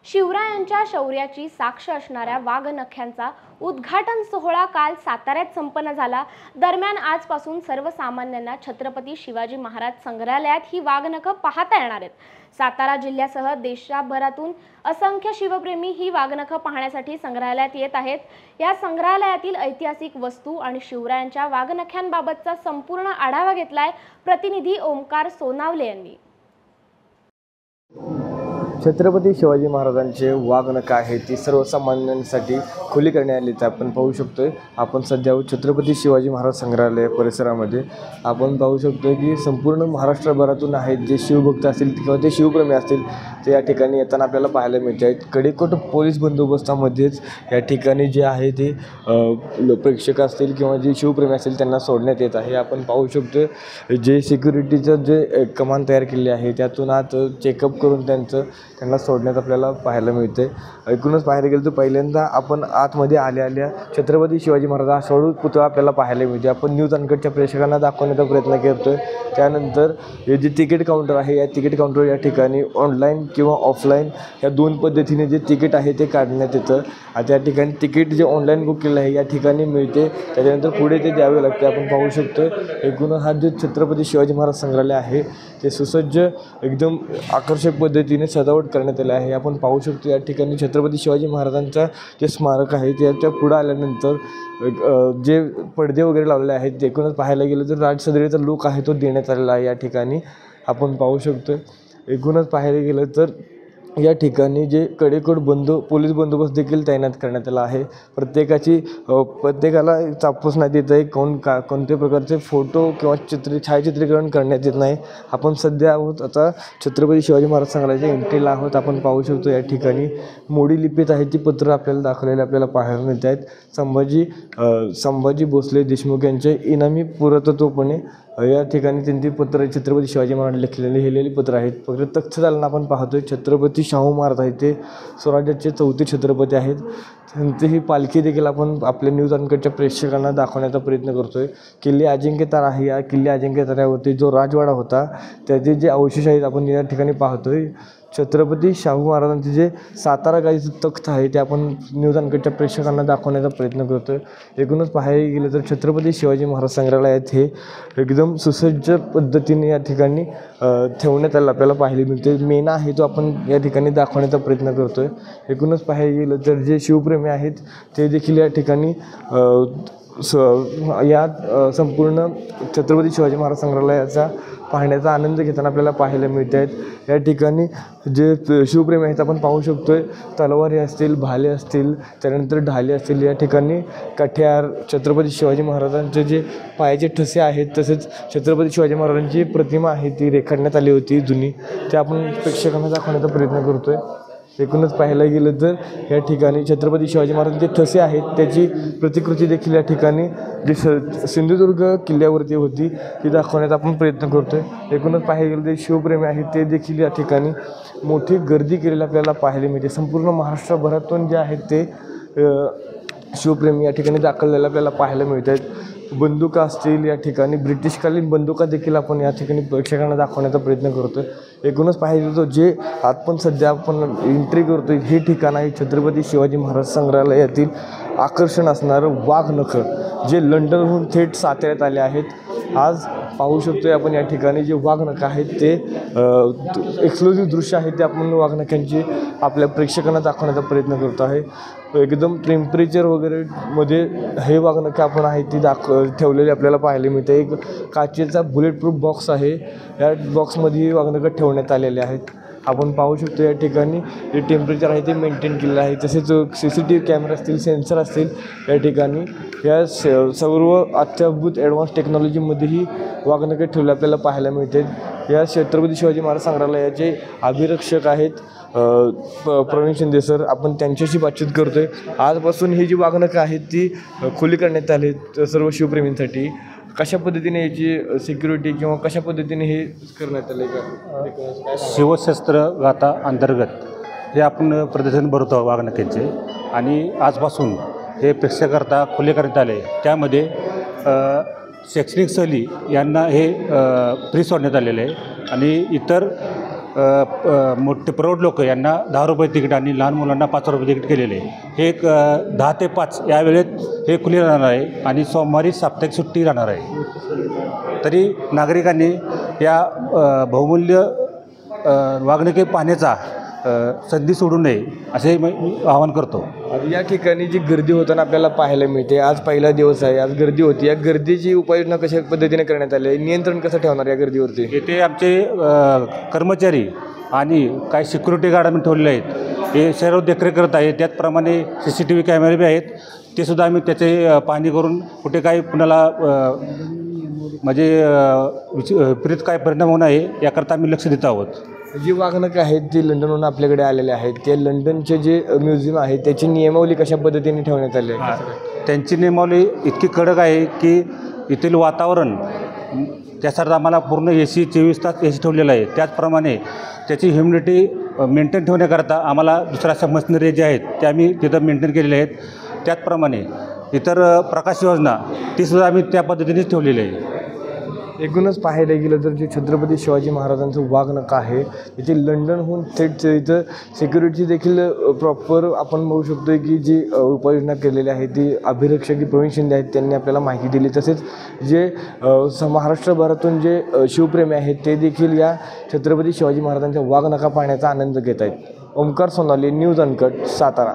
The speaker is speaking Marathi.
शिवरायांच्या शौर्याची साक्ष असणाऱ्या वाघनख्यांचा उद्घाटन सोहळा काल साताऱ्यात संपन्न झाला। दरम्यान आजपासून सर्वसामान्यांना छत्रपती शिवाजी महाराज संग्रहालयात ही वाघनख पाहता येणार आहेत। सातारा जिल्ह्यासह देशभरातून असंख्य शिवप्रेमी ही वाघनख पाहण्यासाठी संग्रहालयात येत आहेत। या संग्रहालयातील ऐतिहासिक वस्तू आणि शिवरायांच्या वाघनख्यांबाबतचा संपूर्ण आढावा घेतलाय प्रतिनिधी ओमकार सोनावले यांनी। छत्रपती शिवाजी महाराजांचे वाघनख आहे ती सर्वसामान्यांसाठी खुली करण्यात आली आपण पाहू शकतोय। आपण सध्या छत्रपती शिवाजी महाराज संग्रहालय परिसरामध्ये आपण पाहू शकतोय की संपूर्ण महाराष्ट्रभरातून आहेत जे शिवभक्त असतील किंवा ते शिवप्रेमी असतील ते या ठिकाणी येताना आपल्याला पाहायला मिळत आहेत। कडेकोट पोलीस बंदोबस्तामध्येच या ठिकाणी जे आहे ते प्रेक्षक असतील किंवा जे शिवप्रेमी असतील त्यांना सोडण्यात येत आहे। आपण पाहू शकतोय जे सिक्युरिटीचं जे कमान तयार केले आहे त्यातून आत चेकअप करून त्यांना सोडण्यात आपल्याला पाहायला मिळते। एकूणच पाहायला गेलं तर पहिल्यांदा आपण आतमध्ये आल्या छत्रपती शिवाजी महाराज हा शाडू पुतळा आपल्याला पाहायला मिळते। आपण न्यूज अनकटच्या प्रेक्षकांना दाखवण्याचा प्रयत्न करतोय। त्यानंतर हे जे तिकीट काउंटर आहे या तिकीट काउंटर या ठिकाणी ऑनलाईन किंवा ऑफलाईन या दोन पद्धतीने जे तिकीट आहे ते काढण्यात येतं। त्या ठिकाणी तिकीट जे ऑनलाईन बुक केलं आहे या ठिकाणी मिळते, त्याच्यानंतर पुढे ते द्यावे लागते। आपण पाहू शकतो एकूणच हा जो छत्रपती शिवाजी महाराज संग्रहालय आहे ते सुसज्ज एकदम आकर्षक पद्धतीने सजावट करण्यात आले आहे। आपण पाहू शकतो या ठिकाणी छत्रपती शिवाजी महाराजांचा जे स्मारक आहे त्याच्या पुढे आल्यानंतर जे पडदे वगैरे लावलेले आहेत एकूणच पाहायला गेलं तर राजसदरीचा लूक आहे तो देण्यात आलेला आहे या ठिकाणी आपण पाहू शकतो। एकूणच पाहायला गेलं तर या ठिकाणी जे कडेकोट पोलीस बंदोबस्त देखील तैनात करण्यात आला आहे। प्रत्येकाला चापसण्यात येत आहे, कोणत्या प्रकारचे फोटो किंवा छायाचित्रीकरण करण्यात येत नाही। आपण सध्या आहोत आता छत्रपती शिवाजी महाराज संग्रहालयाच्या एंट्रीला आहोत। आपण पाहू शकतो या ठिकाणी मोडी लिपीत आहे ती पत्र आपल्याला दाखवलेले आपल्याला पाहायला मिळत आहेत। संभाजी भोसले देशमुख यांचे इनामी पुरातत्वपणे या ठिकाणी त्यांची पत्र छत्रपती शिवाजी महाराज लिहिलेली पत्र आहेत। फक्त तख्तचालन आपण पाहतोय छत्रपती शाहू महाराज आहेत ते स्वराज्याचे चौथे छत्रपती आहेत। त्यांची ही पालखी देखील आपण आपल्या न्यूज अनकटच्या प्रेक्षकांना दाखवण्याचा प्रयत्न करतोय। किल्ले अजिंक्यतारा आहे, या किल्ले अजिंक्यताऱ्यावरती जो राजवाडा होता त्याचे जे अवशेष आहेत आपण या ठिकाणी पाहतोय। छत्रपती शाहू महाराजांचे जे सातारा गाईचं तख्त आहे ते आपण न्यूज अनकटच्या प्रेक्षकांना दाखवण्याचा प्रयत्न करतोय। एकूणच पाहायला गेलं तर छत्रपती शिवाजी महाराज संग्रहालयात हे एकदम सुसज्ज पद्धतीने या ठिकाणी ठेवण्यात आलं आपल्याला पाहायला मिळते। मेणा आहे तो आपण या ठिकाणी दाखवण्याचा प्रयत्न करतोय। एकूणच पाहायला गेलं तर जे शिवप्रेमी आहेत ते देखील या ठिकाणी या संपूर्ण छत्रपती शिवाजी महाराज संग्रहालयाचा पाहण्याचा आनंद घेताना आपल्याला पाहायला मिळत आहेत। या ठिकाणी जे शिवप्रेमी आहेत आपण पाहू शकतोय तलवारी असतील, भाले असतील, त्यानंतर ढाले असतील, या ठिकाणी कठ्यार छत्रपती शिवाजी महाराजांचे जे पायाचे ठसे आहेत तसेच छत्रपती शिवाजी महाराजांची प्रतिमा आहे ती रेखाटण्यात आली होती जुनी, ते आपण प्रेक्षकांना दाखवण्याचा प्रयत्न करतोय। एकूणच पाहायला गेलं तर या ठिकाणी छत्रपती शिवाजी महाराजांचे ठसे आहेत त्याची प्रतिकृती देखील या ठिकाणी जी सिंधुदुर्ग किल्ल्यावरती होती ती दाखवण्याचा आपण प्रयत्न करतोय। एकूणच पाहायला गेलं तर शिवप्रेमी आहेत ते देखील या ठिकाणी मोठी गर्दी केलेली आपल्याला पाहायला मिळते। संपूर्ण महाराष्ट्रभरातून जे आहेत ते शिवप्रेमी या ठिकाणी दाखल झालेले आपल्याला पाहायला मिळत आहेत। बंदुका असतील, या ठिकाणी ब्रिटिशकालीन बंदुका देखील आपण या ठिकाणी प्रेक्षकांना दाखवण्याचा प्रयत्न करतोय। एकूणच पाहायला गेलो जे आपण सध्या आपण एंट्री करतोय हे ठिकाण आहे छत्रपती शिवाजी महाराज संग्रहालयातील आकर्षण असणारं वाघनख जे लंडनहून थेट साताऱ्यात आले आहेत। आज पाहू शकतोय आपण या ठिकाणी जे वाघनख आहेत ते एक्सक्लुझिव्ह दृश्य आहे ते आपण वाघनखांची आपल्या प्रेक्षकांना दाखवण्याचा प्रयत्न करतो आहे। एकदम टेम्परेचर वगैरे मध्ये हे वाघनख आपण आहे ती ठेवलेली आपल्याला पाहायला मिळते। एक काचेचा बुलेट प्रूफ बॉक्स आहे, या बॉक्समध्ये वाघनख ठेवण्यात आलेले आहेत। आपण पाहू शकतो या ठिकाणी जे टेम्परेचर आहे ते मेंटेन केलेलं आहे। तसेच CCTV कॅमेरा असतील, सेन्सर असतील, या ठिकाणी या सर्व अत्याधुनिक ॲडव्हान्स टेक्नॉलॉजीमध्येही वाघनख ठेवले आपल्याला पाहायला मिळते। या छत्रपती शिवाजी महाराज संग्रहालयाचे अभिरक्षक आहेत प्रवीण शिंदे सर, आपण त्यांच्याशी बातचीत करतोय। आजपासून ही जी वाघनख आहेत ती खुली करण्यात आली सर्व शिवप्रेमींसाठी। कशा पद्धतीने याची सिक्युरिटी किंवा कशा पद्धतीने हे करण्यात आले का? शिवशस्त्र गाथा अंतर्गत हे आपण प्रदर्शन भरतो वाघनखांचे आणि आजपासून हे प्रेक्षकाकरता खुले करण्यात आले। त्यामध्ये शैक्षणिक सहली यांना हे फ्री सोडण्यात आलेले आहे आणि इतर मोठे प्रौढ लोक यांना 10 रुपये तिकीट आणि लहान मुलांना 5 रुपये तिकीट केलेले आहे. हे एक 10 ते 5 या वेळेत हे खुले राहणार आहे आणि सोमवारी साप्ताहिक सुट्टी राहणार आहे. तरी नागरिकांनी या बहुमूल्य वाघनखे पाहण्याचा संधी सोडू नये असे मी आवाहन करतो. आता या ठिकाणी जी गर्दी होताना आपल्याला पाहायला मिळते, आज पहिला दिवस आहे, आज गर्दी होती. या गर्दीची उपाययोजना कशा पद्धतीने करण्यात आली आहे, नियंत्रण कसं ठेवणार या गर्दीवरती? येथे आमचे कर्मचारी आणि काही सिक्युरिटी गार्ड आम्ही ठेवलेले आहेत. हे सर्व देखरेख करत आहे. त्याचप्रमाणे CCTV कॅमेरे बी आहेत, ते सुद्धा आम्ही त्याचे पाहणी करून कुठे काही कुणाला म्हणजे विपरीत काय परिणाम होणार आहे याकरता आम्ही लक्ष देत आहोत. जी वाघनखं आहेत ती लंडनहून आपल्याकडे आलेले आहेत, ते लंडनचे जे म्युझियम आहे त्याची नियमावली कशा पद्धतीने ठेवण्यात आली आहे? त्यांची नियमावली इतकी कडक आहे की येथील वातावरण त्यासाठी आम्हाला पूर्ण AC 24 तास AC ठेवलेलं आहे. त्याचप्रमाणे त्याची ह्युमिडिटी मेंटेन ठेवण्याकरता आम्हाला दुसऱ्या अशा मशिनरी ज्या आहेत त्या आम्ही तिथं मेंटेन केलेल्या आहेत. त्याचप्रमाणे इतर प्रकाश योजना तीसुद्धा आम्ही त्या पद्धतीनेच ठेवलेली आहे. एकूणच पाहायला गेलं तर जे छत्रपती शिवाजी महाराजांचं वाघनखं आहे तिथे लंडनहून थेट इथं सिक्युरिटी देखील प्रॉपर आपण बघू शकतो की जी उपाययोजना केलेली आहे ती अभिरक्षक प्रवीण शिंदे आहेत, त्यांनी आपल्याला माहिती दिली. तसेच जे महाराष्ट्रभरातून जे शिवप्रेमी आहेत ते देखील या छत्रपती शिवाजी महाराजांच्या वाघनखा पाहण्याचा आनंद घेत आहेत. Omkar Sonali, news uncut, Satara.